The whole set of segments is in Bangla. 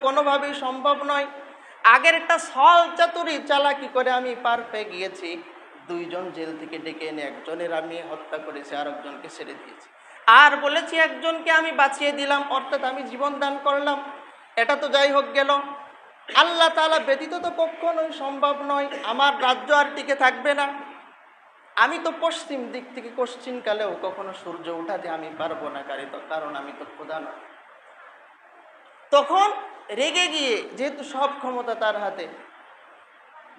কোনোভাবেই সম্ভব নয়। আগের একটা ছল চাতুরি চালাকি করে আমি পার পেয়ে গিয়েছি। 2 জন জেল থেকে ডেকে এনে একজনের আমি হত্যা করেছি, আর একজনকে ছেড়ে দিয়েছি, আর বলেছি একজনকে আমি বাঁচিয়ে দিলাম, অর্থাৎ আমি জীবন দান করলাম। এটা তো যাই হোক গেল। আল্লাহ তাআলা ব্যতীত তো কখনোই সম্ভব নয়। আমার রাজ্য আর টিকে থাকবে না। আমি তো পশ্চিম দিক থেকে কোশ্চিনকালেও কখনো সূর্য উঠাতে আমি পারবো না, কারণ আমি তো খোদা নয়। তখন রেগে গিয়ে, যেহেতু সব ক্ষমতা তার হাতে,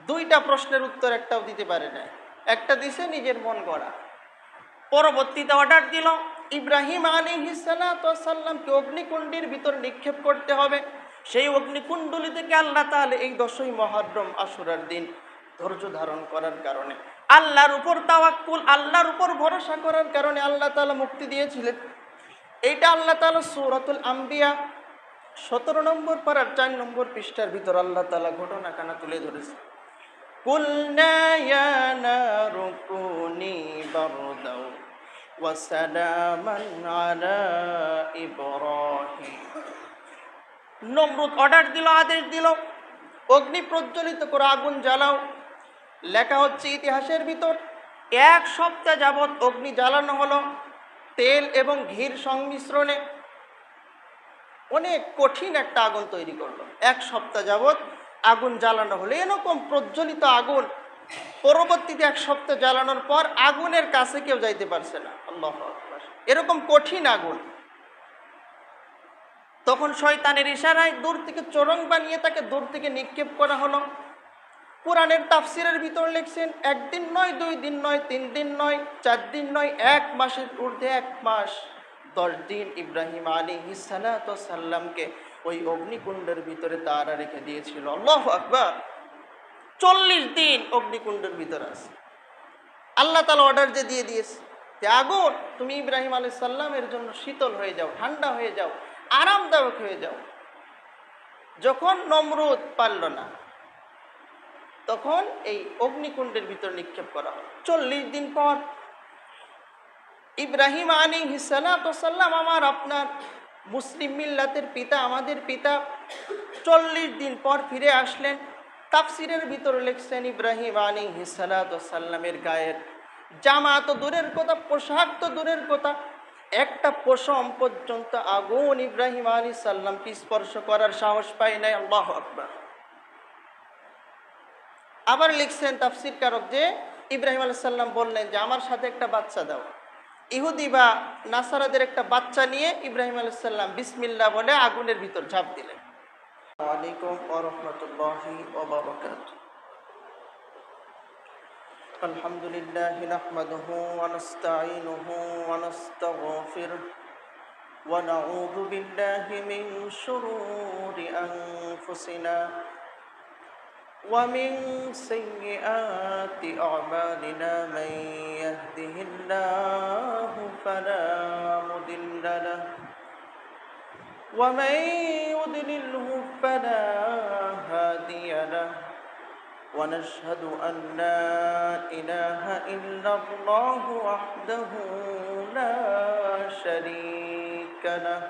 2টা প্রশ্নের উত্তর একটাও দিতে পারে না। একটা দিছে নিজের মন গড়া। পরবর্তীতে অর্ডার দিল ইব্রাহিম আলাইহিস সালামকে অগ্নিকুণ্ডের ভিতর নিক্ষেপ করতে হবে। সেই অগ্নিকুণ্ডলী থেকে আল্লাহ তাআলা এই 10ই মুহররম আশুরার দিন ধৈর্য ধারণ করার কারণে, আল্লাহর উপর তাওয়াক্কুল, আল্লাহর উপর ভরসা করার কারণে আল্লাহ তাআলা মুক্তি দিয়েছিলেন। এইটা আল্লাহ তাআলা সূরাতুল আম্বিয়া 17 নম্বর পারার 4 নম্বর পৃষ্ঠার ভিতর আল্লাহ তাআলা ঘটনাখানা তুলে ধরেছে। কুলনা ইয়া নারু কুনি বারদাও ওয়া সালামান আলা ইব্রাহিম। নমরুদ অর্ডার দিল, আদেশ দিল, অগ্নি প্রজ্বলিত করে আগুন জ্বালাও। লেখা হচ্ছে ইতিহাসের ভিতর 1 সপ্তাহ যাবৎ অগ্নি জ্বালানো হলো তেল এবং ঘির সংমিশ্রণে। অনেক কঠিন একটা আগুন তৈরি করলো। 1 সপ্তাহ যাবৎ আগুন জ্বালানো হলো। এরকম প্রজ্বলিত আগুন পরবর্তীতে 1 সপ্তাহ জ্বালানোর পর আগুনের কাছে কেউ যাইতে পারছে না। আল্লাহু আকবার। এরকম কঠিন আগুন। তখন শয়তানের ইশারায় দূর থেকে চোরং বানিয়ে তাকে দূর থেকে নিক্ষেপ করা হলো। কোরআনের তাফসিরের ভিতর লিখছেন 1 দিন নয়, 2 দিন নয়, 3 দিন নয়, 4 দিন নয়, 1 মাসের ঊর্ধ্বে 1 মাস 10 দিন ইব্রাহিম আলাইহিস সালামকে ওই অগ্নিকুণ্ডের ভিতরে তারা রেখে দিয়েছিল। আল্লাহু আকবার। 40 দিন অগ্নিকুণ্ডের ভিতরে আছে। আল্লাহ তাআলা অর্ডার দিয়ে দিয়েছে যে আগুন তুমি ইব্রাহিম আলাইহিস সালামের জন্য শীতল হয়ে যাও, ঠান্ডা হয়ে যাও, আরামদায়ক হয়ে যাও। যখন নমরুদ পারল না, তখন এই অগ্নিকুণ্ডের ভিতর নিক্ষেপ করা হয়। 40 দিন পর ইব্রাহিম আলাইহিস সালাম, আমার আপনার মুসলিম মিল্লাতের পিতা, আমাদের পিতা, 40 দিন পর ফিরে আসলেন। তাফসিরের ভিতরে লিখছেন ইব্রাহিম আলাইহিস সালামের গায়ের জামা তো দূরের কথা, পোশাক তো দূরের কথা, একটা পশম পর্যন্ত আগুন ইব্রাহিম আলাইহিস সালামকে স্পর্শ করার সাহস পায় নাই। আল্লাহু আকবার। আবার লিখছেন তাফসীরকারক যে ইব্রাহিম আলাইহিস সালাম বললেন যে আমার সাথে একটা বাচ্চা দাও। ইহুদি বা নাসারাদের একটা বাচ্চা নিয়ে ইব্রাহিম আলাইহিস সালাম বিসমিল্লাহ বলে আগুনের ভিতর ঝাঁপ দিলেন। আসসালামু আলাইকুম ওয়া রাহমাতুল্লাহি ওয়া বারাকাতুহু। আলহামদুলিল্লাহি নাহমাদুহু ওয়া নাস্তাঈনুহু ওয়া নাস্তাগফিরুহু ওয়া নাউযু বিল্লাহি মিন শুরুরি আনফুসিনা ومن سيئات أعمالنا من يهده الله فلا مضل له ومن يضلله فلا هادي له ونشهد أن لا إله إلا الله وحده لا شريك له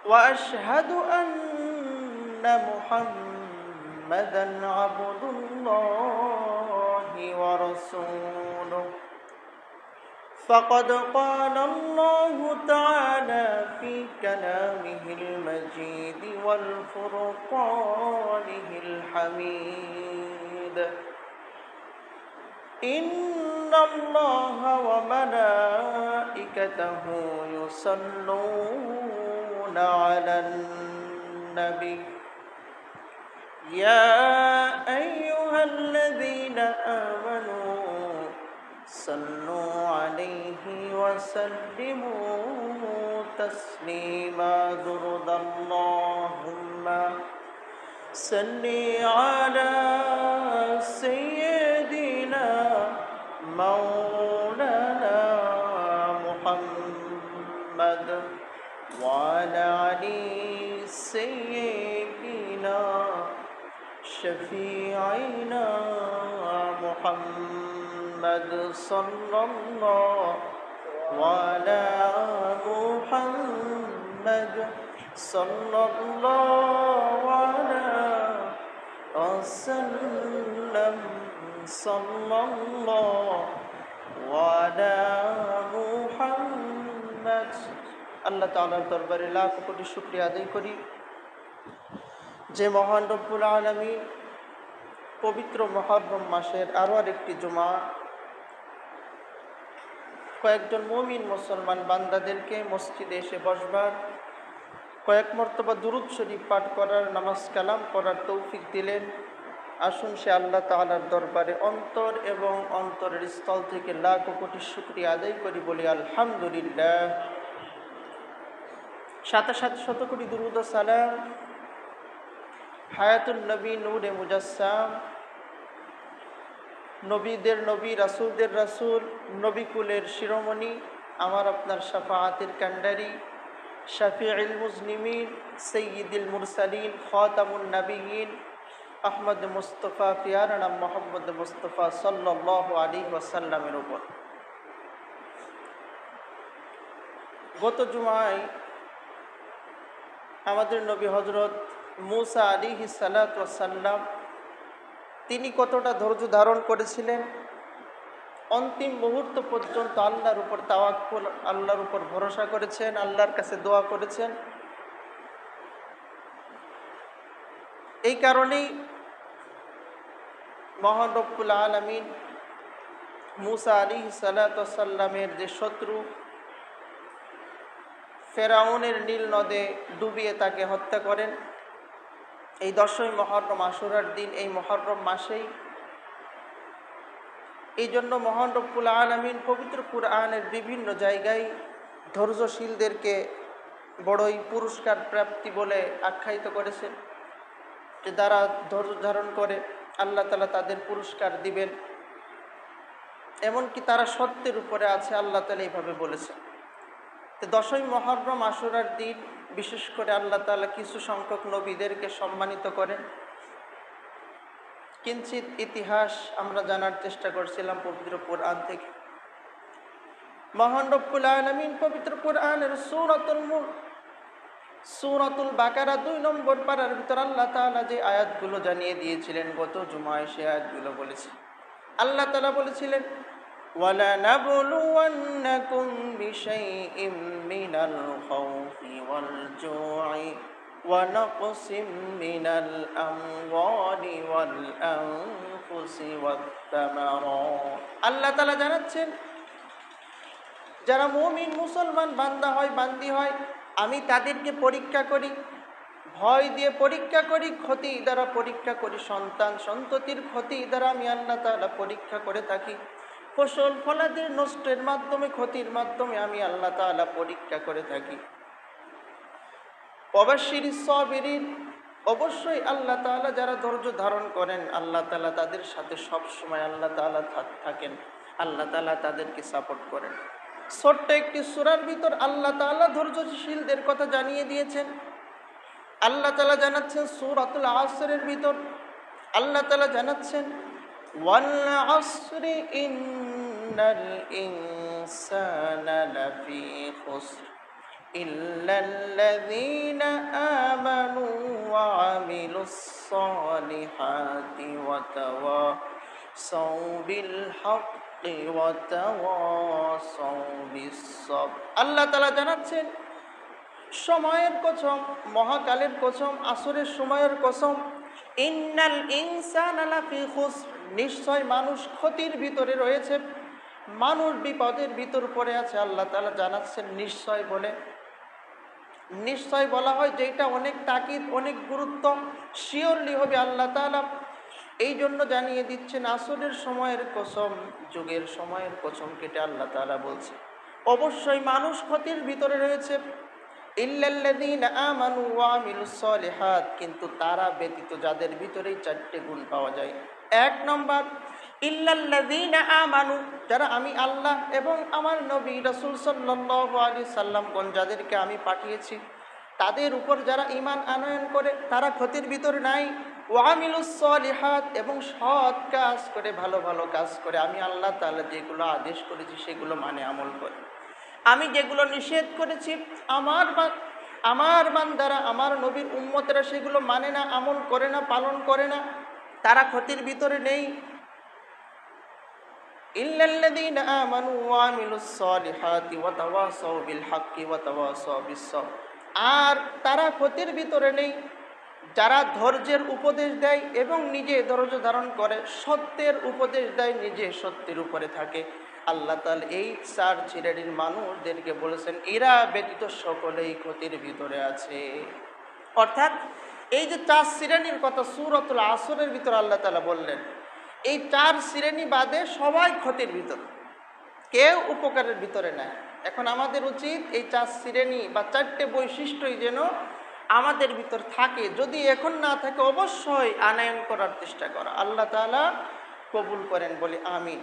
وأشهد أن محمدًا عبد الله ورسوله فقد قال الله تعالى في كلامه المجيد والفرقانه الحميد إن الله وملائكته يصلون على النبي يا أيها الذين آمنوا صلوا عليه وسلموا تسليما درد اللهم صل على سيدنا مولانا محمد وعلى علي سيدنا شفيعنا محمد صلى الله على محمد সাল্লাল্লাহু আলাইহি ওয়াসাল্লাম সাল্লাল্লাহু আলা মুহাম্মাদ। আল্লাহ তাআলার দরবারে লাখ কোটি শুকরিয়া আদায় করি যে মহান রব্বুল আলামিন পবিত্র মুহররম মাসের আরও আরেকটি জুমা কয়েকজন মুমিন মুসলমান বান্দাদেরকে মসজিদে এসে বসবার, কয়েক মর্তবা দুরূদ শরীফ পাঠ করার, নামাজ কালাম পড়ার তৌফিক দিলেন। আসুন সে আল্লাহ তাআলার দরবারে অন্তর এবং অন্তরের স্থল থেকে লাখ কোটি শুকরিয়া আদায় করি, বলি আলহামদুলিল্লাহ। সাথে সাথে শত কোটি দুরূদ ও সালাম হায়াতুন নবী নূরে মুজাসসাম, নবীদের নবী রাসূলদের রাসূল, নবীকুলের শিরোমণি, আমার আপনার শাফাআতের কান্ডারি, শাফিউল মুজনিমিন, সাইয়্যিদুল মুরসালিন, খাতামুন নবিয়্যিন, আহমদ মুস্তফা পিয়ারানা মুহাম্মদ মুস্তফা সাল্লাল্লাহু আলাইহি ওয়াসাল্লামের উপর। গত জুমায় আমাদের নবী হযরত মূসা আলাইহিস সালাতু ওয়াস সালাম তিনি কতটা ধৈর্য ধারণ করেছিলেন, অন্তিম মুহূর্ত পর্যন্ত আল্লাহর উপর তাওয়াক্কুল, আল্লাহর উপর ভরসা করেছেন, আল্লাহর কাছে দোয়া করেছেন। এই কারণেই মহান রব্বুল আলামিন মূসা আলাইহিস সালাতু ওয়াস সালামের যে শত্রু ফেরাউনের নীল নদে ডুবিয়ে তাকে হত্যা করেন। এই 10ই মুহররম আশুরার দিন, এই মুহররম মাসেই, এই জন্য মহান রব্বুল আলামিন পবিত্র কুরআনের বিভিন্ন জায়গায় ধৈর্যশীলদেরকে বড়ই পুরস্কার প্রাপ্তি বলে আখ্যায়িত করেছেন, যে যারা ধৈর্য ধারণ করে আল্লাহ তাআলা তাদের পুরস্কার দিবেন। এমনকি তারা সত্যের উপরে আছে, আল্লাহ তাআলা এইভাবে বলেছেন। তো 10ই মুহররম আশুরার দিন বিশেষ করে আল্লাহ তাআলা কিছু সংখ্যক নবীদেরকে সম্মানিত করেন। কিঞ্চিত ইতিহাস আমরা জানার চেষ্টা করছিলাম পবিত্র কুরআন থেকে। মহান রব্বুল আলামিন পবিত্র কুরআনের সূরাতুল বাকারা 2 নম্বর পারার ভিতর আল্লাহ তাআলা যে আয়াতগুলো জানিয়ে দিয়েছিলেন, গত জুমায় সে আয়াতগুলো বলেছি। আল্লাহ তাআলা বলেছিলেন, ওয়ালা নাবলুওয়ান্নাকুম বিশাইইম মিনাল খাউফি ওয়াল জু'i ওয়া নাকসিম মিনাল আমওয়ালি ওয়াল আনফুসি ওয়াত তামারাত। আল্লাহ তাআলা জানাচ্ছেন, যারা মুমিন মুসলমান বান্দা হয়, বান্দি হয়, আমি তাদেরকে পরীক্ষা করি, ভয় দিয়ে পরীক্ষা করি, ক্ষতি দ্বারা পরীক্ষা করি, সন্তান সন্ততির ক্ষতি দ্বারা আমি আল্লাহ তাআলা পরীক্ষা করে থাকি, ফসল ফলাদের নষ্টের মাধ্যমে, ক্ষতির মাধ্যমে আমি আল্লাহ তাআলা পরীক্ষা করে থাকি। ওয়াবাশশিরিস সাবিরিন, অবশ্যই আল্লাহ তাআলা যারা ধৈর্য ধারণ করেন আল্লাহ তাআলা তাদের সাথে সব সময় আল্লাহ তাআলা থাকেন, আল্লাহ তাআলা তাদেরকে সাপোর্ট করেন। ছোট্ট একটি সূরার ভিতর আল্লাহ তাআলা ধৈর্যশীলদের কথা জানিয়ে দিয়েছেন। আল্লাহ তাআলা জানাচ্ছেন সূরাতুল আসরের ভিতর, আল্লাহ তাআলা জানাচ্ছেন, ওয়াল আসরি ইন্নাল ইনসানা লাফি খুসর ইল্লাল্লাযীনা আমানু ওয়া আমিলুস সালিহাতি ওয়া তাওয়াসাউ বিল হাক্কি ওয়া তাওয়াসাউ বিস সাবর। আল্লাহ তাআলা জানাচ্ছেন, সময়ের কসম, মহাকালের কসম, আসরের সময়ের কসম, ইন্নাল ইনসানা লাফি খুসর, নিশ্চয় মানুষ ক্ষতির ভিতরে রয়েছে, মানুষ বিপদের ভিতর পড়ে আছে। আল্লাহ তাআলা জানাচ্ছেন নিশ্চয় বলে। নিশ্চয় বলা হয় যেটা অনেক তাকিদ, অনেক গুরুত্ব, শিওরলি হবে আল্লাহ তাআলা এই জন্য জানিয়ে দিচ্ছেন আসরের সময়ের কসম, যুগের সময়ের কসম কেটে আল্লাহ তাআলা বলছে অবশ্যই মানুষ ক্ষতির ভিতরে রয়েছে। ইল্লাল্লাযীনা আমানু ওয়া আমিলুস সালিহাত, কিন্তু তারা ব্যতীত যাদের ভিতরেই 4টে গুণ পাওয়া যায়। 1 নম্বর, ইল্লাল্লাযীনা আমানু, যারা আমি আল্লাহ এবং আমার নবী রাসূল সাল্লাল্লাহু আলাইহি সাল্লামগণ যাদেরকে আমি পাঠিয়েছি তাদের উপর যারা ঈমান আনয়ন করে তারা ক্ষতির ভিতরে নাই। ওয়া আমিলুস সালিহাত, এবং সৎ কাজ করে, ভালো ভালো কাজ করে, আমি আল্লাহ তাআলা যেগুলো আদেশ করেছি সেগুলো মানে আমল করে, আমি যেগুলো নিষেধ করেছি আমার আমার বান্দারা, আমার নবীর উম্মতেরা সেগুলো মানে না, আমল করে না, পালন করে না, তারা ক্ষতির ভিতরে নেই। ইল্লাল্লাযীনা আমানু ওয়া আমিলুস সালিহাতি ওয়া তাওয়াসাউ বিল হাক্কি ওয়া তাওয়াসাউ বিস সবর। আর তারা ক্ষতির ভিতরে নেই যারা ধৈর্যের উপদেশ দেয় এবং নিজে ধৈর্য ধারণ করে, সত্যের উপদেশ দেয়, নিজে সত্যের উপরে থাকে। আল্লাহ তাআলা এই 4 শ্রেণীর মানুষদেরকে বলেছেন এরা ব্যতীত সকলেই ক্ষতির ভিতরে আছে। অর্থাৎ এই যে 4 শ্রেণীর কথা সূরাতুল আসরের ভিতরে আল্লাহ তাআলা বললেন, এই 4 শ্রেণী বাদে সবাই ক্ষতির ভিতর, কেউ উপকারের ভিতরে নাই। এখন আমাদের উচিত এই 4 শ্রেণী বা 4টে বৈশিষ্ট্যই যেন আমাদের ভিতর থাকে। যদি এখন না থাকে অবশ্যই আনয়ন করার চেষ্টা করা। আল্লাহ তাআলা কবুল করেন, বলি আমিন।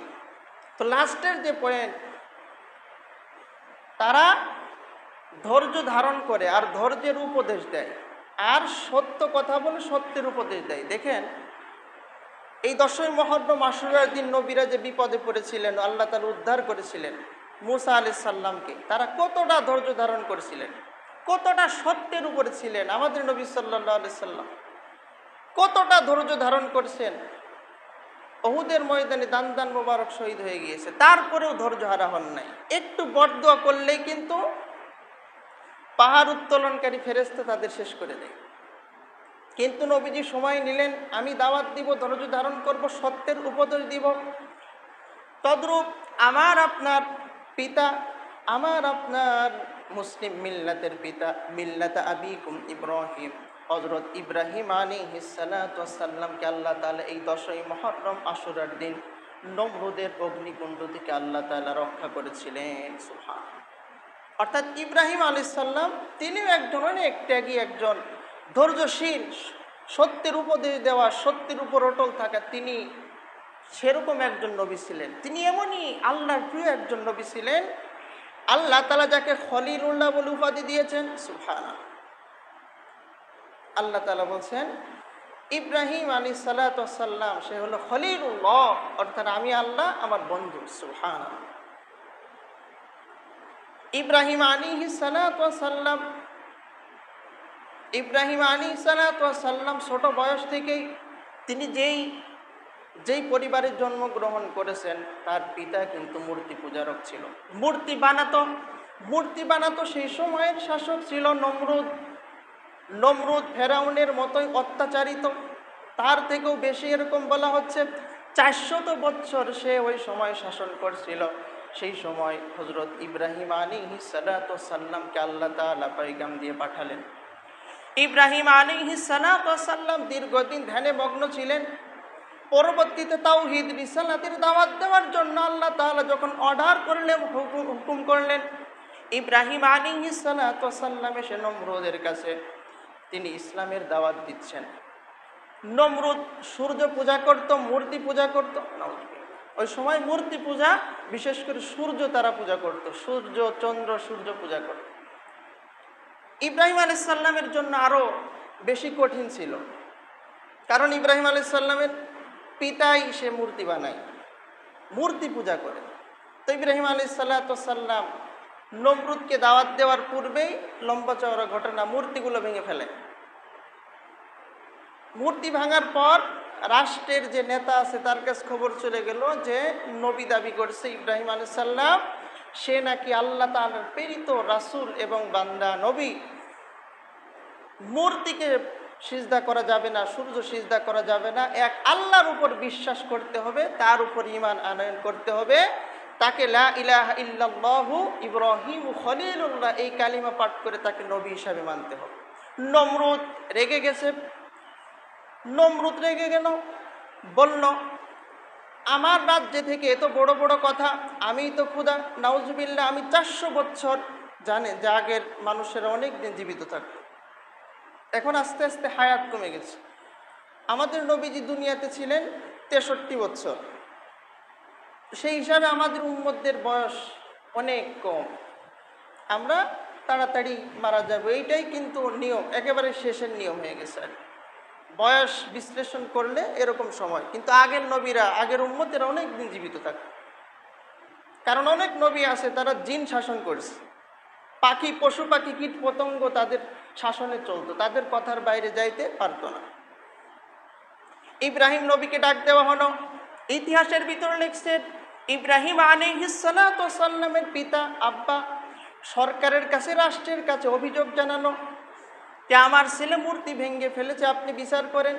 তো লাস্টের যে পয়েন্ট, তারা ধৈর্য ধারণ করে আর ধৈর্যের উপদেশ দেয় আর সত্য কথা বলে সত্যের উপদেশ দেয়। দেখেন এই 10ই মুহররম আশুরার দিন নবীরা যে বিপদে পড়েছিলেন, আল্লাহ তাআলা উদ্ধার করেছিলেন মুসা আলাইহিস সালামকে, তারা কতটা ধৈর্য ধারণ করেছিলেন, কতটা সত্যের উপরে ছিলেন। আমাদের নবী সাল্লাল্লাহু আলাইহি সাল্লাম কতটা ধৈর্য ধারণ করছেন। উহুদের ময়দানে দান দান মোবারক শহীদ হয়ে গিয়েছে, তারপরেও ধৈর্য হারা হন নাই। একটু বদদুয়া করলেই কিন্তু পাহাড় উত্তোলনকারী ফেরেশতা তাদের শেষ করে দেয়। কিন্তু নবীজি সময় নিলেন, আমি দাওয়াত দিব, ধৈর্য ধারণ করব, সত্যের উপদেশ দিব। তদ্রূপ আমার আপনার পিতা, আমার আপনার মুসলিম মিল্লাতের পিতা, মিল্লাত আবিকুম ইব্রাহিম, হযরত ইব্রাহিম আলাইহিস সালাতু ওয়াস সালামকে আল্লাহ তাআলা এই 10ই মুহররম আশুরার দিন নমরুদের অগ্নিকুণ্ড থেকে আল্লাহ তাআলা রক্ষা করেছিলেন। সুবহানাল্লাহ। অর্থাৎ ইব্রাহিম আলাইহিস সালাম তিনিও একজন অনেক ত্যাগী, একজন ধৈর্যশীল, সত্যের উপদেশ দেওয়া, সত্যের উপর অটল থাকা, তিনি সেরকম একজন নবী ছিলেন। তিনি এমনই আল্লাহর প্রিয় একজন নবী ছিলেন। আল্লাহ তাআলা যাকে খলিলুল্লাহ বলে উপাধি দিয়েছেন, সুবহানাল্লাহ। আল্লাহ তাআলা বলছেন ইব্রাহিম আলাইহিস সালাতু ওয়াস সালাম সে হলো খলিলুল্লাহ, অর্থাৎ আমি আল্লাহ আমার বন্ধু। সুবহানাল্লাহ। ইব্রাহিম আলাইহিস সালাতু ওয়াস সালাম, ইব্রাহিম আলাইহিস সালাতু ওয়াস সালাম ছোট বয়স থেকেই তিনি যেই পরিবারে জন্মগ্রহণ করেছেন, তার পিতা কিন্তু মূর্তি পূজারক ছিল, মূর্তি বানাতো। সেই সময়ের শাসক ছিল নমরুদ ফেরাউনের মতোই অত্যাচারিত, তার থেকেও বেশি, এরকম বলা হচ্ছে 400 বছর সে ওই সময় শাসন করছিল। সেই সময় হযরত ইব্রাহিম আলাইহিস সালাতু ওয়াস সালামকে আল্লাহ তাআলা পয়গাম দিয়ে পাঠালেন। ইব্রাহিম আলাইহিস সালাতু ওয়াস সালাম দীর্ঘদিন ধ্যানে মগ্ন ছিলেন। পরবর্তীতে তাওহীদ রিসালাতের দাওয়াত দেওয়ার জন্য আল্লাহ তাআলা যখন অর্ডার করলেন, হুকুম করলেন, ইব্রাহিম আলাইহিস সালাতু ওয়াস সালাম এসে নমরুদের কাছে তিনি ইসলামের দাওয়াত দিচ্ছেন। নমরুদ সূর্য পূজা করত, মূর্তি পূজা করত। ওই সময় মূর্তি পূজা, বিশেষ করে সূর্য তারা পূজা করত, সূর্য চন্দ্র সূর্য পূজা করত। ইব্রাহিম আলাইহিস সালামের জন্য আরো বেশি কঠিন ছিল, কারণ ইব্রাহিম আলাইহিস সালামের পিতাই সে মূর্তি বানায়, মূর্তি পূজা করে। তো ইব্রাহিম আলাইহিস সালাতু ওয়াস সালাম নমরুদকে দাওয়াত দেওয়ার পূর্বেই লম্বা চওড়া ঘটনা, মূর্তিগুলো ভেঙে ফেলে। মূর্তি ভাঙার পর রাষ্ট্রের যে নেতা আছে তার কাছে খবর চলে গেল যে নবী দাবি করছে ইব্রাহিম আলাইহিস সালাম, সে নাকি আল্লাহ তাআলার প্রেরিত রাসূল এবং বান্দা নবী। মূর্তিকে সিজদা করা যাবে না, সূর্য সিজদা করা যাবে না, এক আল্লাহর উপর বিশ্বাস করতে হবে, তার উপর ঈমান আনয়ন করতে হবে, তাকে লা ইলাহা ইল্লাল্লাহু ইব্রাহিম খলিলুল্লাহ এই কালিমা পাঠ করে তাকে নবী হিসাবে মানতে হবে। নমরুদ রেগে গেল, বলল আমার রাজ্যে থেকে এত বড় বড় কথা, আমি তো খোদা নাউজুবিল্লাহ, আমি 400 বছর, জানেন যে আগের মানুষেরা অনেক দিন জীবিত থাকতো, এখন আস্তে আস্তে হায়াত কমে গেছে। আমাদের নবীজি দুনিয়াতে ছিলেন 63 বছর, সেই হিসাবে আমাদের উম্মতদের বয়স অনেক কম, আমরা তাড়াতাড়ি মারা যাব, এইটাই কিন্তু নিয়ম, একেবারে শেষের নিয়ম হয়ে গেছে। বয়স বিশ্লেষণ করলে এরকম সময়, কিন্তু আগের নবীরা, আগের উম্মতেরা অনেক দিন জীবিত থাকত, কারণ অনেক নবী আছে তারা জিন শাসন করছে, পাখি, পশু পাখি, কীট পতঙ্গ তাদের শাসনে চলতো, তাদের কথার বাইরে যাইতে পারতো না। ইব্রাহিম নবীকে ডাক দেওয়া হলো। ইতিহাসের ভিতরে লিখছেন ইব্রাহিম আলাইহিস সালাতু ওয়াস সালামের পিতা আব্বা সরকারের কাছে, রাষ্ট্রের কাছে অভিযোগ জানানো যে আমার ছেলে মূর্তি ভেঙে ফেলেছে, আপনি বিচার করেন।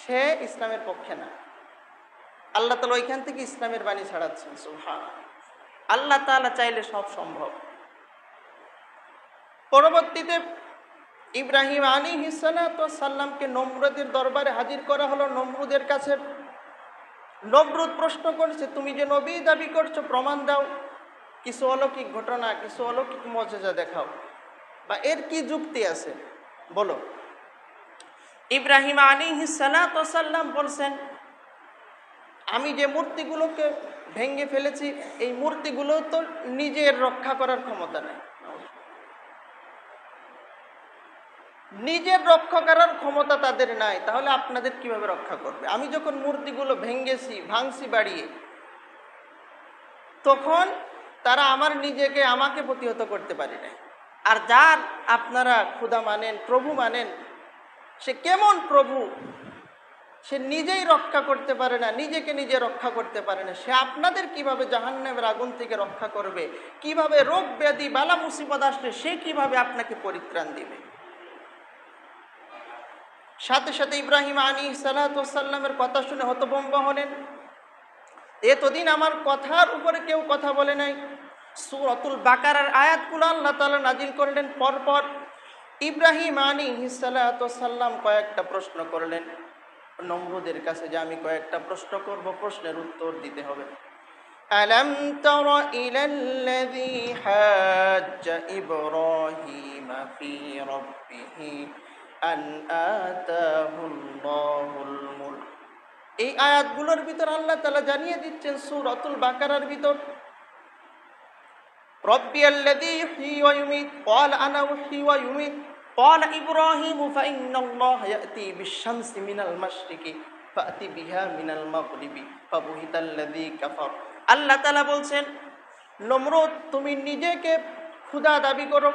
সে ইসলামের পক্ষে না। আল্লাহ তাআলা ওইখান থেকে ইসলামের বাণী ছড়াচ্ছেন। সুবহানাল্লাহ। আল্লাহ তাআলা চাইলে সব সম্ভব। পরবর্তীতে ইব্রাহিম আলাইহিস সালাতু ওয়াস সালামকে নমরুদের দরবারে হাজির করা হলো। নমরুদের কাছে নমরুদ প্রশ্ন করেছে, তুমি যে নবী দাবি করছো, প্রমাণ দাও, কিছু অলৌকিক ঘটনা, কিছু অলৌকিক মুজিজা দেখাও, বা এর কি যুক্তি আছে বলো। ইব্রাহিম আলাইহিস সালাতু ওয়াস সালাম বলছেন, আমি যে মূর্তিগুলোকে ভেঙে ফেলেছি, এই মূর্তিগুলো তো নিজের রক্ষা করার ক্ষমতা নেই। নিজের রক্ষা করার ক্ষমতা তাদের নাই, তাহলে আপনাদের কিভাবে রক্ষা করবে? আমি যখন মূর্তিগুলো ভাঙছি বাড়িয়ে, তখন তারা আমাকে প্রতিহত করতে পারে নাই। আর যার আপনারা খোদা মানেন, প্রভু মানেন, সে কেমন প্রভু? সে নিজেই রক্ষা করতে পারে না, নিজেকে নিজে রক্ষা করতে পারে না, সে আপনাদের কিভাবে জাহান্নামের আগুন থেকে রক্ষা করবে? কিভাবে রোগ ব্যাধি বালা মুসিবত আসলে সে কিভাবে আপনাকে পরিত্রাণ দিবে? সাথে সাথে ইব্রাহিম আলাইহিস সালাতু ওয়াস সালামের কথা শুনে হতভম্ব হলেন। এতদিন আমার কথার উপরে কেউ কথা বলে নাই। সূরাতুল বাকারার আয়াতগুলো আল্লাহ তাআলা নাজিল করলেন পরপর। ইব্রাহিম আলাইহিস সালাতু ওয়াস সালাম কয়েকটা প্রশ্ন করলেন নমরুদের কাছে, যে আমি কয়েকটা প্রশ্ন করব, প্রশ্নের উত্তর দিতে হবে। আলাম তারা ইলাল্লাযী হাজ্জা ইব্রাহিম ফি রাব্বিহি আন আতাহুল্লাহুল মুলক। এই আয়াতগুলোর ভিতর আল্লাহ তাআলা জানিয়ে দিচ্ছেন সূরাতুল বাকারার ভিতর, রব্বিয়াল্লাযী ইহয়ী ওয়া ইউমীত ক্বালা আনা উহয়ী ওয়া ইউমীত ক্বালা ইব্রাহিমু ফাইন্নাল্লাহা ইয়াতি বিশ-শামসি মিনাল মাশরিকি ফাতি বিহা মিনাল মাগরিবি ফাবুহিতাল্লাযী কাফার। আল্লাহ তাআলা বলছেন, নমরুদ তুমি নিজেকে খোদা দাবি করো।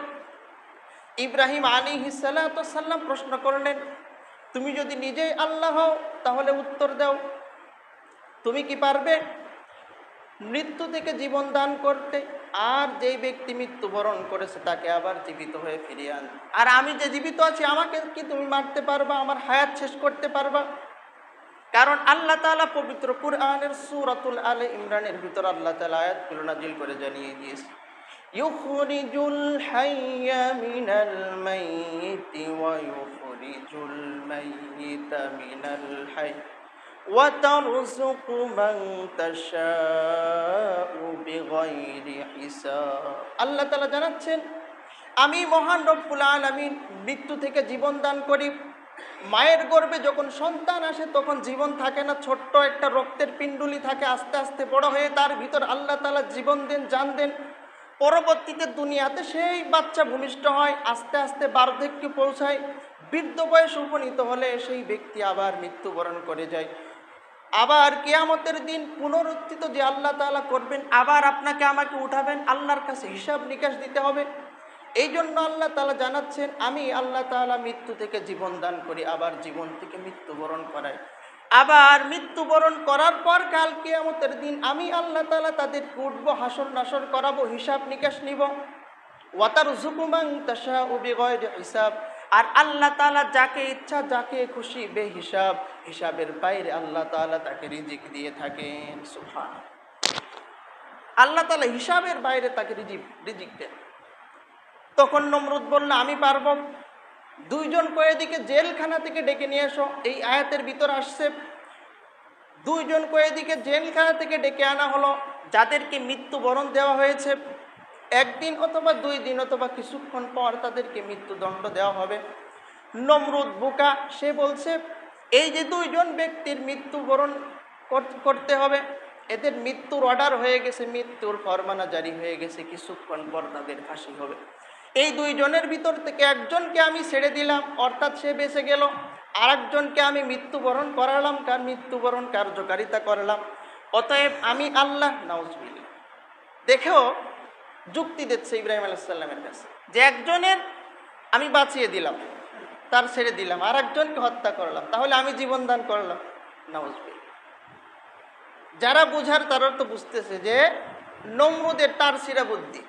ইব্রাহিম আলাইহিস সালাতু ওয়াস সালাম প্রশ্ন করলেন, তুমি যদি নিজেই আল্লাহ হও তাহলে উত্তর দাও, তুমি কি পারবে মৃত্যু থেকে জীবন দান করতে? আর যেই ব্যক্তি মৃত্যুবরণ করেছে তাকে আবার জীবিত হয়ে ফিরিয়ে আন। আর আমি যে জীবিত আছি, আমাকে কি তুমি মারতে পারবা? আমার হায়াত শেষ করতে পারবা? কারণ আল্লাহ তাআলা পবিত্র কুরআনের সূরাতুল আলে ইমরানের ভিতর আল্লাহ তাআলা আয়াতগুলো নাজিল করে জানিয়ে দিয়েছে, ইউখরিজুল হাইয়া মিনাল মাইয়িতি ওয়া ইউখরিজুল মাইয়িতা মিনাল হাই ওয়া তারযুকু মান তাশাউ বিগাইরি হিসাব। আল্লাহ তাআলা জানাচ্ছেন, আমি মহান রব্বুল আলামিন মৃত্যু থেকে জীবন দান করি। মায়ের গর্ভে যখন সন্তান আসে তখন জীবন থাকে না, ছোট্ট একটা রক্তের পিণ্ডুলি থাকে, আস্তে আস্তে বড় হয়ে তার ভিতর আল্লাহ তাআলা জীবন দেন, জান দেন। পরবর্তীতে দুনিয়াতে সেই বাচ্চা ভূমিষ্ঠ হয়, আস্তে আস্তে বার্ধক্যে পৌঁছায়, বৃদ্ধ বয়স উপনীত হলে সেই ব্যক্তি আবার মৃত্যুবরণ করে যায়। আবার কিয়ামতের দিন পুনরুত্থিত যে আল্লাহ তাআলা করবেন, আবার আপনাকে আমাকে উঠাবেন, আল্লাহর কাছে হিসাব নিকাশ দিতে হবে। এই জন্য আল্লাহ তাআলা জানাচ্ছেন, আমি আল্লাহ তাআলা মৃত্যু থেকে জীবন দান করি, আবার জীবন থেকে মৃত্যুবরণ করাই। আবার মৃত্যুবরণ করার পর কাল কিয়ামতের দিন আমি আল্লাহ তাআলা তাদেরকে উঠবো, হাসর নাসর করাবো, হিসাব নিকাশ নিব। ওয়া তারযুকু মান তাশাউ বিগাইরি হিসাব। আর আল্লাহ তাআলা যাকে ইচ্ছা, যাকে খুশি বেহিসাব, হিসাবের বাইরে আল্লাহ তাআলা তাকে রিজিক দিয়ে থাকেন। সুবহানাল্লাহ। আল্লাহ তাআলা হিসাবের বাইরে তাকে রিজিক দেন। তখন নমরুদ বলল, আমি পারবো। দুইজন কয়েদিকে জেলখানা থেকে ডেকে নিয়ে এসো। এই আয়াতের ভিতর আসছে, দুইজন কয়েদিকে জেলখানা থেকে ডেকে আনা হলো, যাদেরকে মৃত্যুবরণ দেওয়া হয়েছে। একদিন অথবা 2 দিন অথবা কিছুক্ষণ পর তাদেরকে মৃত্যুদণ্ড দেওয়া হবে। নমরুদ বোকা, সে বলছে, এই যে 2 জন ব্যক্তির মৃত্যুবরণ করতে হবে, এদের মৃত্যুর অর্ডার হয়ে গেছে, মৃত্যুর ফরমানা জারি হয়ে গেছে, কিছুক্ষণ পর তাদের ফাঁসি হবে। এই 2 জনের ভিতর থেকে একজনকে আমি ছেড়ে দিলাম, অর্থাৎ সে বেঁচে গেল। আরেকজনকে আমি মৃত্যুবরণ করালাম, মৃত্যুবরণ কার্যকারিতা করলাম। অতএব আমি আল্লাহ। নাউজুবিল্লাহ। দেখো, যুক্তি দিচ্ছে ইব্রাহিম আলাইহিস সালামের কাছে যে একজনের আমি বাঁচিয়ে দিলাম, তার ছেড়ে দিলাম, আর একজনকে হত্যা করলাম, তাহলে আমি জীবন দান করলাম। নাউজুবিল্লাহ। যারা বুঝার তারা তো বুঝতেছে যে নমরুদের তার ছিঁড়া বুদ্ধি,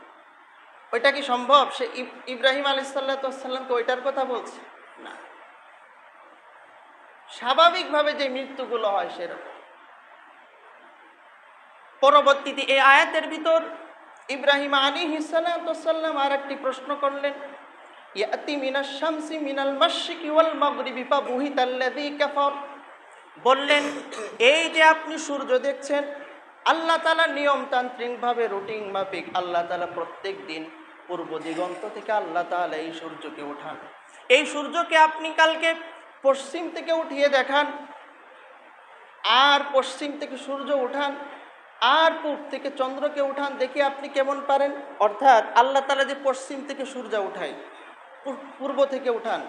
ওইটা কি সম্ভব? সে ইব্রাহিম আলাইহিস সালামকে ওইটার কথা বলছে না, স্বাভাবিকভাবে যে মৃত্যুগুলো হয় সেরকম। পরবর্তীতে এই আয়াতের ভিতর ইব্রাহিম আলাইহিস সালাম আর একটি প্রশ্ন করলেন, ইয়াতি মিনাশ শামসি মিনাল মাশরিকি ওয়াল মাগরিবি ফাবুহিতাল্লাযী কাফার। বললেন, এই যে আপনি সূর্য দেখছেন, আল্লাহ তাআলা নিয়মতান্ত্রিকভাবে রুটিন মাফিক আল্লাহ তাআলা প্রত্যেক দিন পূর্ব দিগন্ত থেকে আল্লাহ তাআলা এই সূর্যকে ওঠান। এই সূর্যকে আপনি কালকে পশ্চিম থেকে উঠিয়ে দেখান, আর পশ্চিম থেকে সূর্য উঠান, আর পূব থেকে চন্দ্রকে উঠান, দেখি আপনি কেমন পারেন। অর্থাৎ আল্লাহ তাআলা যে পশ্চিম থেকে সূর্য উঠায়, পূর্ব থেকে উঠান।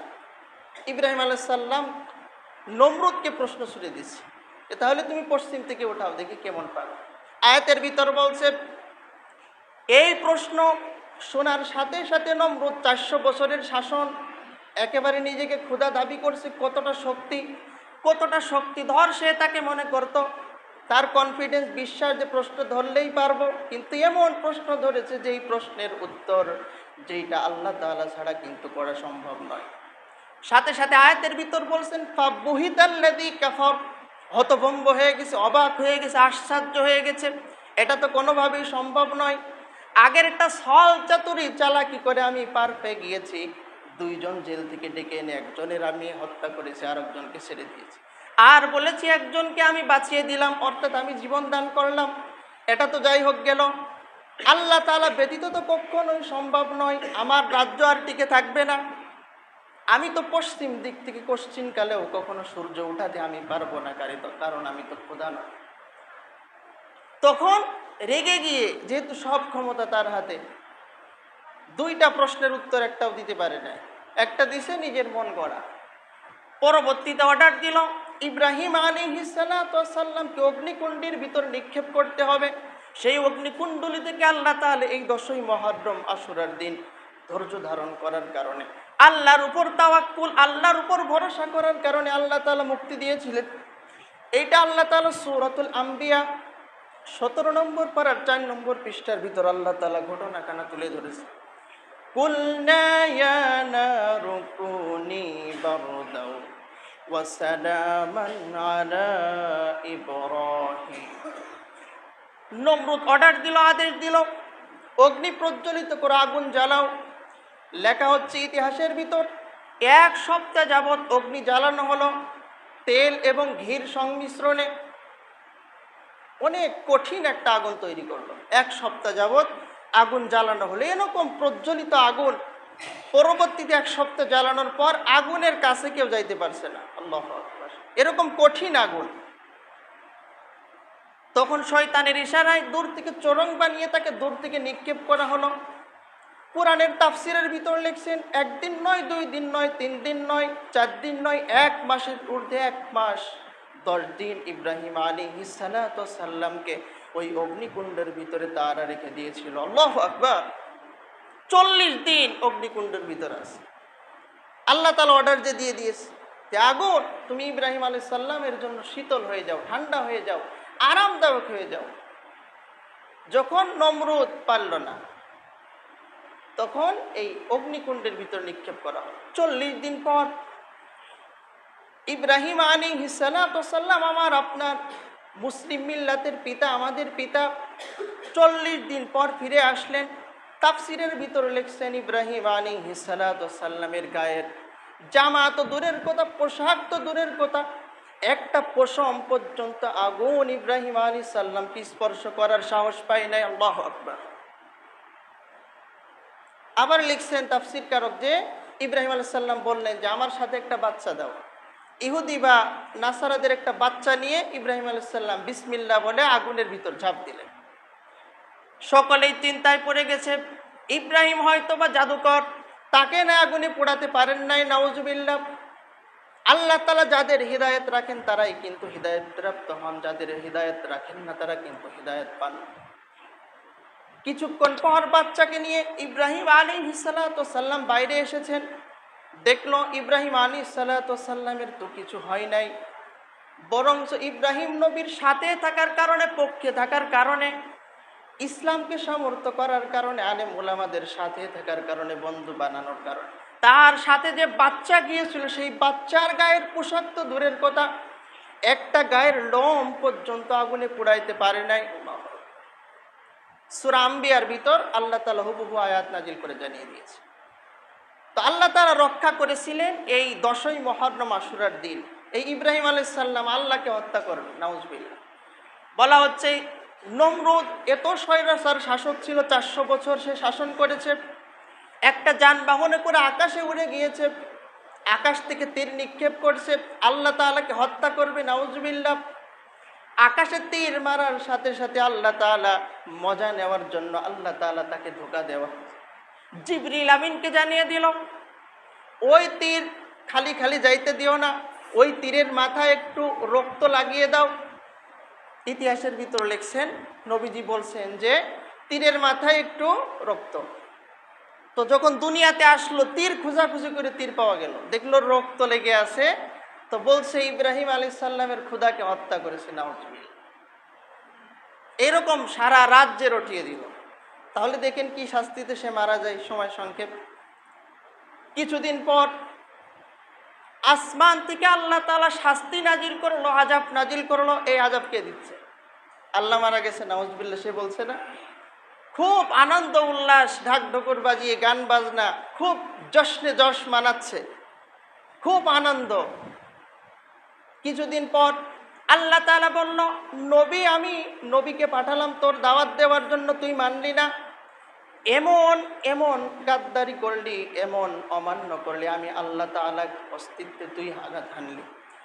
ইব্রাহিম আলাইহিস সালাম নমরুদকে প্রশ্ন ছুড়ে দিচ্ছে, তাহলে তুমি পশ্চিম থেকে উঠাও, দেখি কেমন পারো। আয়াতের ভিতর বলছে, এই প্রশ্ন শোনার সাথে সাথে নমরুদ 400 বছরের শাসন, একেবারে নিজেকে ক্ষুধা দাবি করছে, কতটা শক্তিধর সে তাকে মনে করত। তার কনফিডেন্স, বিশ্বাস যে প্রশ্ন ধরলেই পারবো, কিন্তু এমন প্রশ্ন ধরেছে যেই প্রশ্নের উত্তর যেইটা আল্লাহ তাআলা ছাড়া কিন্তু করা সম্ভব নয়। সাথে সাথে আয়াতের ভিতর বলছেন, ফাবুহিতাল্লাযী কাফার, হতভম্ব হয়ে গেছে, অবাক হয়ে গেছে, আশ্চর্য হয়ে গেছে, এটা তো কোনোভাবেই সম্ভব নয়। আগের একটা ছল চাতুরি চালাকি করে আমি পার পেয়ে গিয়েছি, 2 জন জেল থেকে ডেকে এনে একজনের আমি হত্যা করেছি, আর একজনকে ছেড়ে দিয়েছি, আর বলেছি একজনকে আমি বাঁচিয়ে দিলাম, অর্থাৎ আমি জীবন দান করলাম। এটা তো যাই হোক গেল, আল্লাহ তাআলা ব্যতীত তো কখনোই সম্ভব নয়, আমার রাজ্য আর টিকে থাকবে না। আমি তো পশ্চিম দিক থেকে কোশ্চিনকালেও কখনো সূর্য উঠাতে আমি পারবো না, কারণ আমি তো খোদা না। তখন রেগে গিয়ে, যেহেতু সব ক্ষমতা তার হাতে, 2টা প্রশ্নের উত্তর একটাও দিতে পারে না, একটা দিছে নিজের মন গড়া। পরবর্তীতে অর্ডার দিল ইব্রাহিম আলাইহিস সালামকে অগ্নিকুণ্ডের ভিতর নিক্ষেপ করতে হবে। সেই অগ্নিকুণ্ডলী থেকে আল্লাহ তাআলা এই 10ই মুহররম আশুরার দিন ধৈর্য ধারণ করার কারণে, আল্লাহর উপর তাওয়াক্কুল, আল্লাহর উপর ভরসা করার কারণে আল্লাহ তাআলা মুক্তি দিয়েছিলেন। এইটা আল্লাহ তাআলা সূরাতুল আম্বিয়া 17 নম্বর পারার 4 নম্বর পৃষ্ঠার ভিতর আল্লাহ তাআলা ঘটনাখানা তুলে ধরেছে। কুলনা ইয়া নারু কুনি বারদাও ওয়া সালামান আলা ইব্রাহিম। নমরুদ অর্ডার দিল, আদেশ দিল, অগ্নি প্রজ্বলিত করে আগুন জ্বালাও। লেখা হচ্ছে ইতিহাসের ভিতর 1 সপ্তাহ যাবৎ অগ্নি জ্বালানো হলো তেল এবং ঘির সংমিশ্রণে। অনেক কঠিন একটা আগুন তৈরি করলো, 1 সপ্তাহ যাবৎ আগুন জ্বালানো হলো। এরকম প্রজ্বলিত আগুন পরবর্তীতে 1 সপ্তাহ জ্বালানোর পর আগুনের কাছে কেউ যাইতে পারছে না। আল্লাহু আকবার, এরকম কঠিন আগুন। তখন শয়তানের ইশারায় দূর থেকে চোরং বানিয়ে তাকে দূর থেকে নিক্ষেপ করা হলো। কোরআনের তাফসিরের ভিতর লিখছেন, 1 দিন নয়, 2 দিন নয়, 3 দিন নয়, 4 দিন নয়, 1 মাসের ঊর্ধ্বে 1 মাস 10 দিন ইব্রাহিম আলাইহিস সালামকে ওই অগ্নিকুণ্ডের ভিতরে তারা রেখে দিয়েছিল। আল্লাহু আকবার, 40 দিন অগ্নিকুণ্ডের ভিতরে আছে। আল্লাহ তাআলা অর্ডার যে দিয়ে দিয়েছে যে আগুন তুমি ইব্রাহিম আলাইহিস সালামের জন্য শীতল হয়ে যাও, ঠান্ডা হয়ে যাও, আরামদায়ক হয়ে যাও। যখন নমরুদ পারল না, তখন এই অগ্নিকুণ্ডের ভিতর নিক্ষেপ করা হয়। 40 দিন পর ইব্রাহিম আলাইহিস সালাম, আমার আপনার মুসলিম মিল্লাতের পিতা, আমাদের পিতা, 40 দিন পর ফিরে আসলেন। তাফসিরের ভিতর লিখছেন, ইব্রাহিম আলাইহিস সালামের গায়ের জামা তো দূরের কথা, পোশাক তো দূরের কথা, একটা পশম পর্যন্ত আগুন ইব্রাহিম আলাইহিস সালামকে স্পর্শ করার সাহস পায় নাই। আল্লাহু আকবার। আবার লিখছেন তাফসিরকারক যে ইব্রাহিম আলাইহিস সালাম বললেন যে আমার সাথে একটা বাচ্চা দাও। ইহুদি বা নাসারাদের একটা বাচ্চা নিয়ে ইব্রাহিম আলাইহিস সালাম বিসমিল্লাহ বলে আগুনের ভিতর ঝাঁপ দিলেন। সকলেই চিন্তায় পড়ে গেছে, ইব্রাহিম হয়তো বা জাদুকর, তাকে না আগুনে পোড়াতে পারেন নাই। নাউজুবিল্লাহ। আল্লাহ তাআলা যাদের হিদায়াত রাখেন তারাই কিন্তু হিদায়াত প্রাপ্ত হন, যাদের হিদায়াত রাখেন না তারা কিন্তু হিদায়াত পান। কিছুক্ষণ পর বাচ্চাকে নিয়ে ইব্রাহিম আলাইহিস সালাম বাইরে এসেছেন। দেখলো ইব্রাহিম আলাইহিস সালামের তো কিছু হয় নাই, বরঞ্চ ইব্রাহিম নবীর সাথে থাকার কারণে, পক্ষে থাকার কারণে, ইসলামকে সমর্থ করার কারণে, আলেম ওলামাদের সাথে থাকার কারণে, বন্ধু বানানোর কারণে তার সাথে যে বাচ্চা গিয়েছিল সেই বাচ্চার গায়ের পোশাক তো দূরের কথা, একটা গায়ের লোম পর্যন্ত আগুনে পুড়াইতে পারে নাই। সূরা আম্বিয়ার ভিতর আল্লাহ তাআলা হুবহু আয়াত নাজিল করে জানিয়ে দিয়েছে। তো আল্লাহ তাআলা রক্ষা করেছিলেন এই 10ই মুহররম আশুরার দিন। এই ইব্রাহিম আলাইহিস সালাম আল্লাহকে হত্যা করবেন, নাউজুবিল্লাহ। বলা হচ্ছে নমরুদ এত স্বৈরাচার শাসক ছিল, 400 বছর সে শাসন করেছে। একটা যানবাহনে করে আকাশে উড়ে গিয়েছে, আকাশ থেকে তীর নিক্ষেপ করছে, আল্লাহ তাআলাকে হত্যা করবে, নাউজুবিল্লাহ। আকাশে তীর মারার সাথে সাথে আল্লাহ তাআলা মজা নেওয়ার জন্য আল্লাহ তাআলা তাকে ধোঁকা দেওয়া, জিবরিল আমিনকে জানিয়ে দিল, ওই তীর খালি খালি যাইতে দিও না, ওই তীরের মাথায় একটু রক্ত লাগিয়ে দাও। ইতিহাসের ভিতর লিখছেন, নবীজি বলছেন যে তীরের মাথায় একটু রক্ত। তো যখন দুনিয়াতে আসলো, তীর খোঁজাখুঁজি করে তীর পাওয়া গেল, দেখলো রক্ত লেগে আছে, তো বলছে ইব্রাহিম আলাইহিস সালামের খোদাকে হত্যা করেছে, নাউজুবিল্লাহ। এরকম সারা রাজ্যে রটিয়ে দিল। তাহলে দেখেন কি শাস্তিতে সে মারা যায়, সময় সংক্ষেপ। কিছুদিন পর আসমান থেকে আল্লাহ তাআলা শাস্তি নাজিল করলো, আযাব নাজিল করলো। এই আযাব কে দিচ্ছে? আল্লাহ মারা গেছে, নাউজুবিল্লাহ। সে বলছে না, খুব আনন্দ উল্লাস, ঢাক ঢোকর বাজিয়ে, গান বাজনা, খুব জশ্নে জশ মানাচ্ছে, খুব আনন্দ। কিছুদিন পর আল্লাহ তাআলা বলল, নবী, আমি নবীকে পাঠালাম তোর দাওয়াত দেওয়ার জন্য, তুই মানলি না, এমন এমন গাদ্দারি করলি, এমন অমান্য করলি, আমি আল্লাহ তাআলার অস্তিত্বে তুই আঘাত হানলি,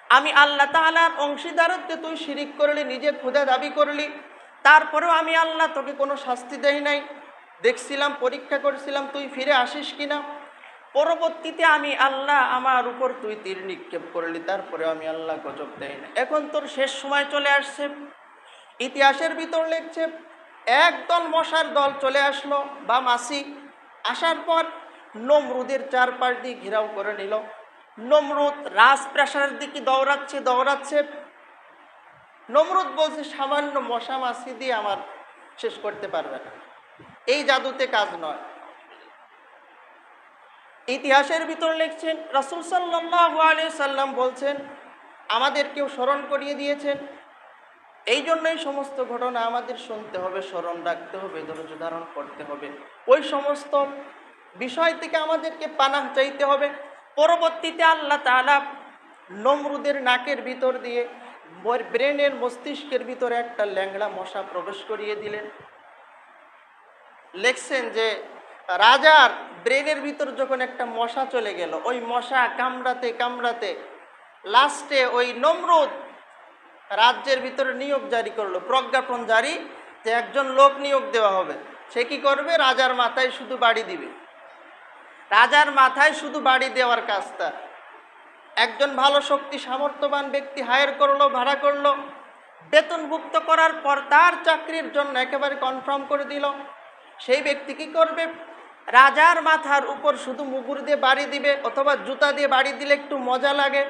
আমি আল্লাহ তাআলার অংশীদারত্বে তুই শিরিক করলি, নিজে খোদা দাবি করলি। তারপরেও আমি আল্লাহ তোকে কোনো শাস্তি দেই নাই, দেখছিলাম, পরীক্ষা করছিলাম তুই ফিরে আসিস কিনা। পরবর্তীতে আমি আল্লাহ আমার উপর তুই তীর নিক্ষেপ করলি, তারপরে আমি আল্লাহ গজব দেই না। এখন তোর শেষ সময় চলে আসছে। ইতিহাসের ভিতর লিখছে, একদল মশার দল চলে আসলো বা মাছি, আসার পর নমরুদের চারপাশ দিয়ে ঘেরাও করে নিল। নমরুদ রাজপ্রাসাদের দিকে দৌড়াচ্ছে। নমরুদ বলছে, সামান্য মশা মাছি দিয়ে আমার শেষ করতে পারবে না, এই জাদুতে কাজ নয়। ইতিহাসের ভিতর লিখছেন, রাসূল সাল্লাল্লাহু আলাইহি সাল্লাম বলছেন, আমাদেরকেও স্মরণ করিয়ে দিয়েছেন। এই জন্যই সমস্ত ঘটনা আমাদের শুনতে হবে, স্মরণ রাখতে হবে, ধৈর্য ধারণ করতে হবে, ওই সমস্ত বিষয় থেকে আমাদেরকে পানাহ চাইতে হবে। পরবর্তীতে আল্লাহ তাআলা নমরুদের নাকের ভিতর দিয়ে, ব্রেনের মস্তিষ্কের ভিতরে একটা ল্যাংড়া মশা প্রবেশ করিয়ে দিলেন। লিখছেন যে রাজার ব্রেনের ভিতর যখন একটা মশা চলে গেল, ওই মশা কামড়াতে কামড়াতে লাস্টে ওই নমরুদ রাজ্যের ভিতরে নিয়োগ জারি করলো, প্রজ্ঞাপন জারি, যে একজন লোক নিয়োগ দেওয়া হবে। সে কি করবে? রাজার মাথায় শুধু বাড়ি দিবে, রাজার মাথায় শুধু বাড়ি দেওয়ার কাজ তার। একজন ভালো শক্তি সামর্থ্যবান ব্যক্তি হায়ার করলো, ভাড়া করলো, বেতনভুক্ত করার পর তার চাকরির জন্য একেবারে কনফার্ম করে দিল। সেই ব্যক্তি কি করবে? রাজার মাথার উপর শুধু মুগুর দিয়ে বাড়ি দিবে, অথবা জুতা দিয়ে বাড়ি দিলে একটু মজা লাগে।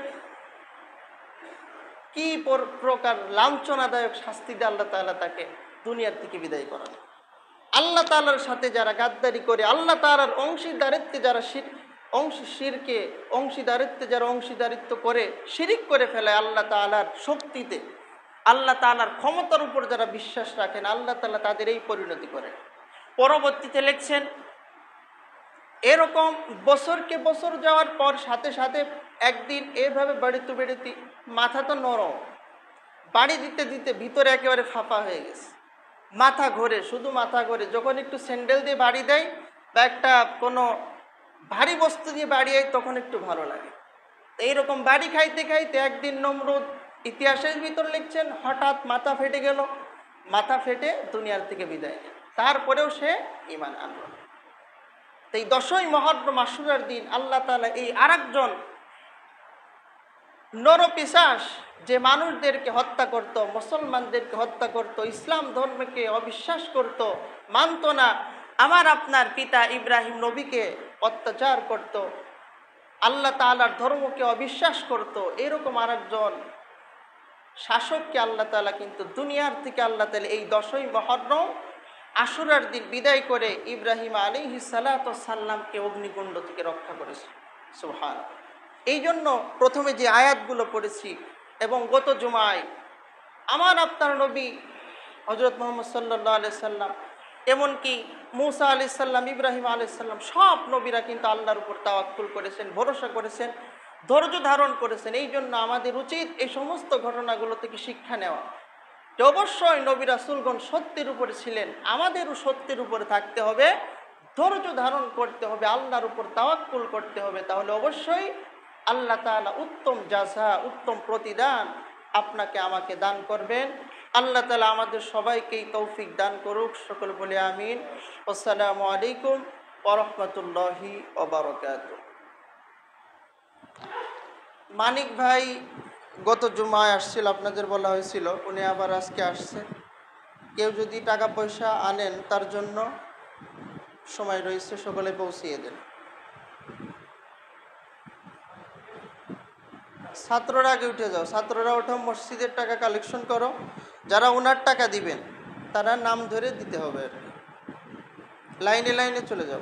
কি প্রকার লাঞ্ছনাদায়ক শাস্তি দিয়ে আল্লাহ তাআলা তাকে দুনিয়ার থেকে বিদায় করান। আল্লাহ তাআলার সাথে যারা গাদ্দারি করে, আল্লাহ তাআলার অংশীদারিত্বে যারা অংশীদারিত্ব করে শিরিক করে ফেলে, আল্লাহ তাআলার শক্তিতে, আল্লাহ তাআলার ক্ষমতার উপর যারা বিশ্বাস রাখেন, আল্লাহ তাআলা তাদের এই পরিণতি করেন। পরবর্তীতে লিখছেন, এরকম বছরকে বছর যাওয়ার পর সাথে সাথে একদিন এভাবে বেড়েতে মাথা তো নরম, বাড়ি দিতে দিতে ভিতরে একেবারে ফাঁপা হয়ে গেছে, মাথা ঘোরে, শুধু মাথা ঘোরে। যখন একটু স্যান্ডেল দিয়ে বাড়ি দেয় বা একটা কোনো ভারী বস্তু দিয়ে বাড়ি দেয়, তখন একটু ভালো লাগে। এইরকম বাড়ি খাইতে খাইতে একদিন নমরুদ, ইতিহাসের ভিতর লিখছেন, হঠাৎ মাথা ফেটে গেল, মাথা ফেটে দুনিয়ার থেকে বিদায় নেয়। তারপরেও সে ঈমান আনল। এই 10ই মুহররম আশুরার দিন আল্লাহ তাআলা এই আরেকজন নরপিশাচ যে মানুষদেরকে হত্যা করত, মুসলমানদেরকে হত্যা করত, ইসলাম ধর্মকে অবিশ্বাস করত, মানত না, আমার আপনার পিতা ইব্রাহিম নবীকে অত্যাচার করত, আল্লাহ তাআলার ধর্মকে অবিশ্বাস করত, এরকম আরেকজন শাসককে আল্লাহ তাআলা কিন্তু দুনিয়ার থেকে আল্লাহ তাআলা এই 10ই মুহররম আশুরার দিন বিদায় করে ইব্রাহিম আলাইহিস সালাতু ওয়াস সালামকে অগ্নিকুণ্ড থেকে রক্ষা করেছে। সুবহান। এই জন্য প্রথমে যে আয়াতগুলো পড়েছি এবং গত জুমায় আমার আপনার নবী হযরত মুহাম্মদ সাল্লাল্লাহু আলাইহি সাল্লাম, এমনকি মূসা আলাইহিস সালাম, ইব্রাহিম আলাইহিস সালাম, সব নবীরা কিন্তু আল্লাহর উপর তাওয়াক্কুল করেছেন, ভরসা করেছেন, ধৈর্য ধারণ করেছেন। এই জন্য আমাদের উচিত এই সমস্ত ঘটনাগুলো থেকে শিক্ষা নেওয়া, যে অবশ্যই নবী রাসূলগণ সত্যের উপরে ছিলেন, আমাদেরও সত্যের উপরে থাকতে হবে, ধৈর্য ধারণ করতে হবে, আল্লাহর উপর তাওয়াক্কুল করতে হবে। তাহলে অবশ্যই আল্লাহ তাআলা উত্তম জাযা, উত্তম প্রতিদান আপনাকে আমাকে দান করবেন। আল্লাহ তাআলা আমাদের সবাইকেই তৌফিক দান করুক। সকল বলে আমিন। আসসালামু আলাইকুম ওয়া রাহমাতুল্লাহি ওয়া বারাকাতুহু। মানিক ভাই গত জুমায় আসছিল, আপনাদের বলা হয়েছিল, উনি আবার আজকে আসছে। কেউ যদি টাকা পয়সা আনেন তার জন্য সময় রয়েছে, সকলে পৌঁছিয়ে দেন। ছাত্ররা আগে উঠে যাও, ছাত্ররা ওঠো, মসজিদের টাকা কালেকশন করো। যারা ওনার টাকা দিবেন তারা নাম ধরে দিতে হবে, লাইনে লাইনে চলে যাও।